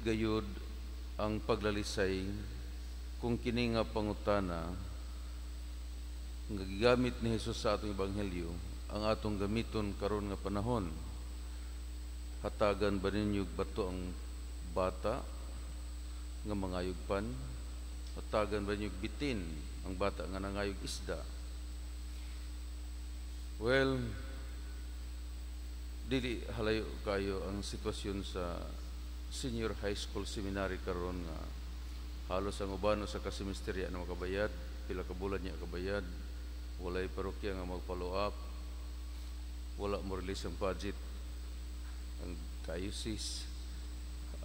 gayud ang paglalisay kung kini nga pangutana nga gigamit ni Hesus sa atong ebanghelyo ang atong gamiton karon nga panahon. Hatagan ba ninyo bato ang bata nga mangayog pan? Hatagan ba ninyo bitin ang bata nga nangayog isda? Well, dili halayo kayo ang sitwasyon sa senior high school seminary karon nga halos ang ubano sa kasimisterya na makabayad, pila ka bulan niya kabayad, walay parokya nga mag-follow up, wala mo release ang budget, ang diocese,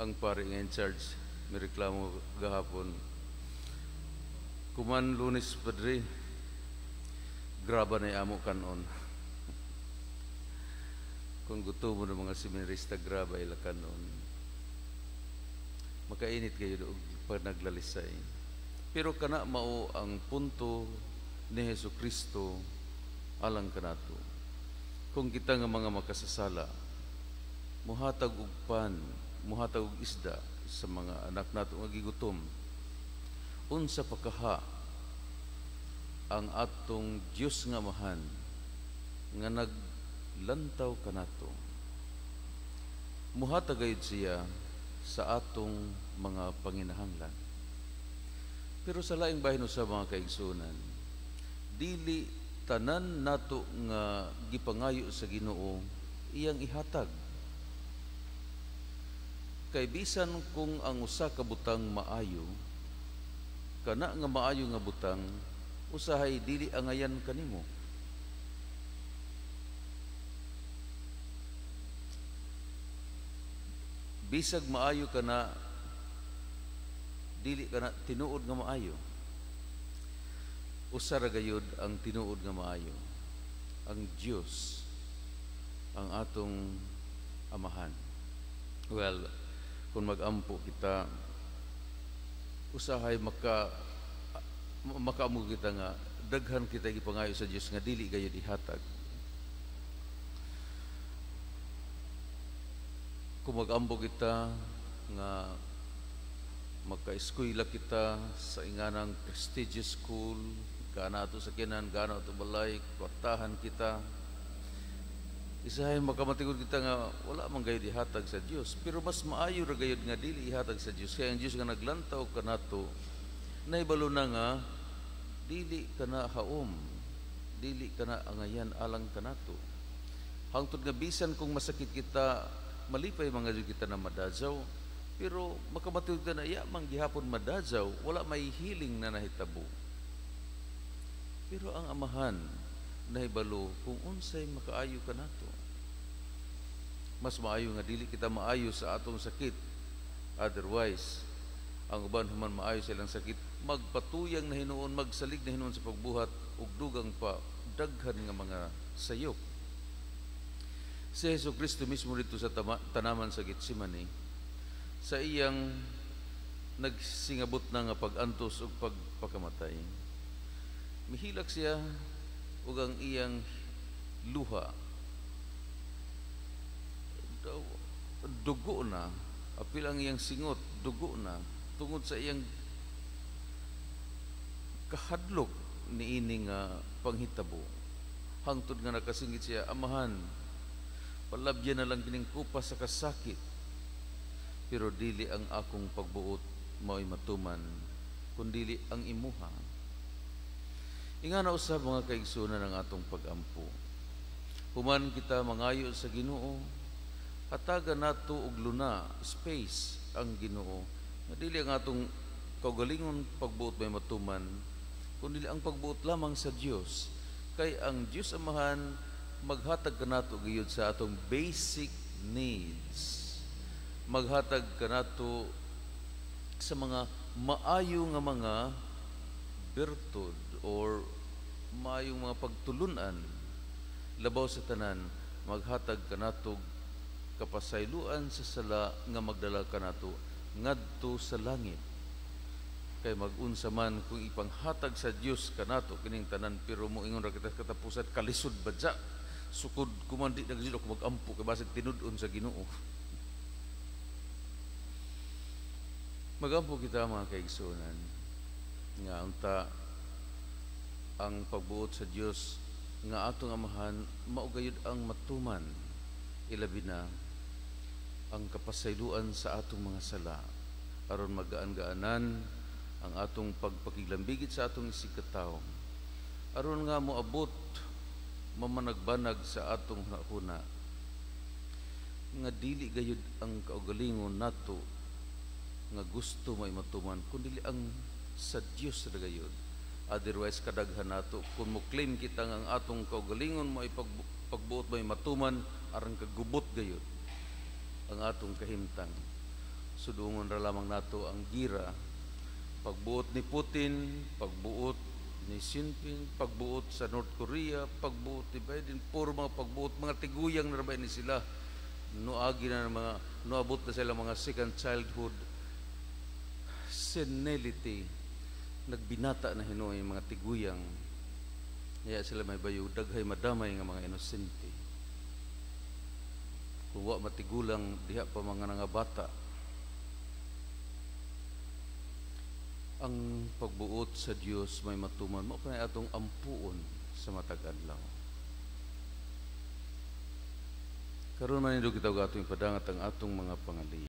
ang pare nga in charge, may reklamo gahapon. Kuman Lunes Padre, graba na amo kanon. Kung gusto mo ng mga seminarista, graba ila kanon. Makainit kayo doon pag naglalisay. Pero kana mao ang punto ni Jesucristo alang kanato. Kung kita nga mga makasasala, muhatag og pan, muhatag og isda sa mga anak nato nga gigutom. Unsa pakaha ang atong Dios nga amahan nga naglantaw kanato. Muhatag gayud siya sa atong mga panginahanglan. Pero sa laing bahin sa mga kaigsunan, dili tanan nato nga gipangayo sa Ginoo iyang ihatag. Kay bisan kung ang usa ka butang maayo, kana nga maayo nga butang usahay dili angayan kanimo. Bisag maayo ka na, dili ka na tinuod nga maayo. Usa ra gayud ang tinuod nga maayo. Ang Dios, ang atong amahan. Well, kung mag-ampo kita, usahay makaamo kita nga, daghan kita gipangayo sa Dios nga dili gayud ihatag. Kung mag-ambo kita nga magka-eskwela kita sa inganang prestigious school, gana ato sa kinan, gana ato balay, kwartahan kita, isahay makamatingod kita nga wala man gayud ihatag sa Dios. Pero mas maayo ra gayud nga dili ihatag sa Dios. Kaya ang Dios nga naglantaw kanato, nahibalo na nga dili kana haom, dili kana angayan alang kanato. Hangtod nga bisan kung masakit kita, malipay mga Diyo kita na madazaw, pero makamatuod na iya manggihapon madazaw, wala may healing na nahitabo. Pero ang amahan nahibalo kung unsay makaayo ka nato. Mas maayo nga dili kita maayo sa atong sakit. Otherwise, ang uban human maayo silang sakit, magpatuyang na hinuon, magsalig na hinuon sa pagbuhat, ug dugang pa daghan nga mga sayop. Si Jesucristo mismo dito sa tanaman sa Getsemani, sa iyang nagsingabot na nga pag-antos o pagpakamatay, mihilak siya ug ang iyang luha dugo na, apil ang iyang singot dugo na, tungod sa iyang kahadlok ni ining panghitabo. Hangtod nga nakasingit siya, Amahan, palabyan na lang kining kupas sa kasakit, pero dili ang akong pagbuot mao'y matuman, kundili ang imuha. Ingana usab mga kaigsunan ng atong pag-ampo. Human kita mangayo sa Ginoo, hatagan nato og luna, space ang Ginoo. Dili ang atong kaugalingon pagbuot may matuman, kundili ang pagbuot lamang sa Dios. Kay ang Dios Amahan maghatag kanato gayud sa atong basic needs. Maghatag kanato sa mga maayo nga mga bertud or maayong mga pagtulunan. Labaw sa tanan, maghatag kanato kapasayloan sa sala nga magdala kanato ngadto sa langit. Kay mag-unsa man kung ipanghatag sa Dios kanato kining tanan, pero moingon ra kita katapusan kalisod badya. Sukod kumandi na gid ako mag-ampo kay basig tinud-on sa Ginoo. Magampo kita mga kaigsunan nga unta ang pagbuot sa Dios nga atong amahan maugayod ang matuman, ilabi na ang kapasayloan sa atong mga sala aron magaan-gaanan ang atong pagpakiglambigit sa atong isigkatawo aron nga moabot mamanagbanag sa atong hunahuna nga dili gayud ang kaugalingon nato nga gusto may matuman kundi ang sa Dios ra gayud. Otherwise kadaghan nato kung mo claim kita nga ang atong kaugalingon mo ay pagbuot may matuman aron kagubot gayud ang atong kahimtang. Sudungon ra lamang nato ang gira, pagbuot ni Putin, pagbuot ni Xi Jinping, pagbuot sa North Korea, pagbuot ni Biden, puro mga pagbuot, mga tiguyang na ni sila. Noagi na mga, noabot na sila mga second childhood, senility, nagbinata na hinuoy mga tiguyang. Kaya sila may bayo, daghay madamay nga mga inosente. Kung wa matigulang, diha pa mga nga bata. Ang pagbuot sa Dios may matuman mo pa atong ampuon sa matag adlaw. Karon man indog kita atong ipadangat ang atong mga pangali.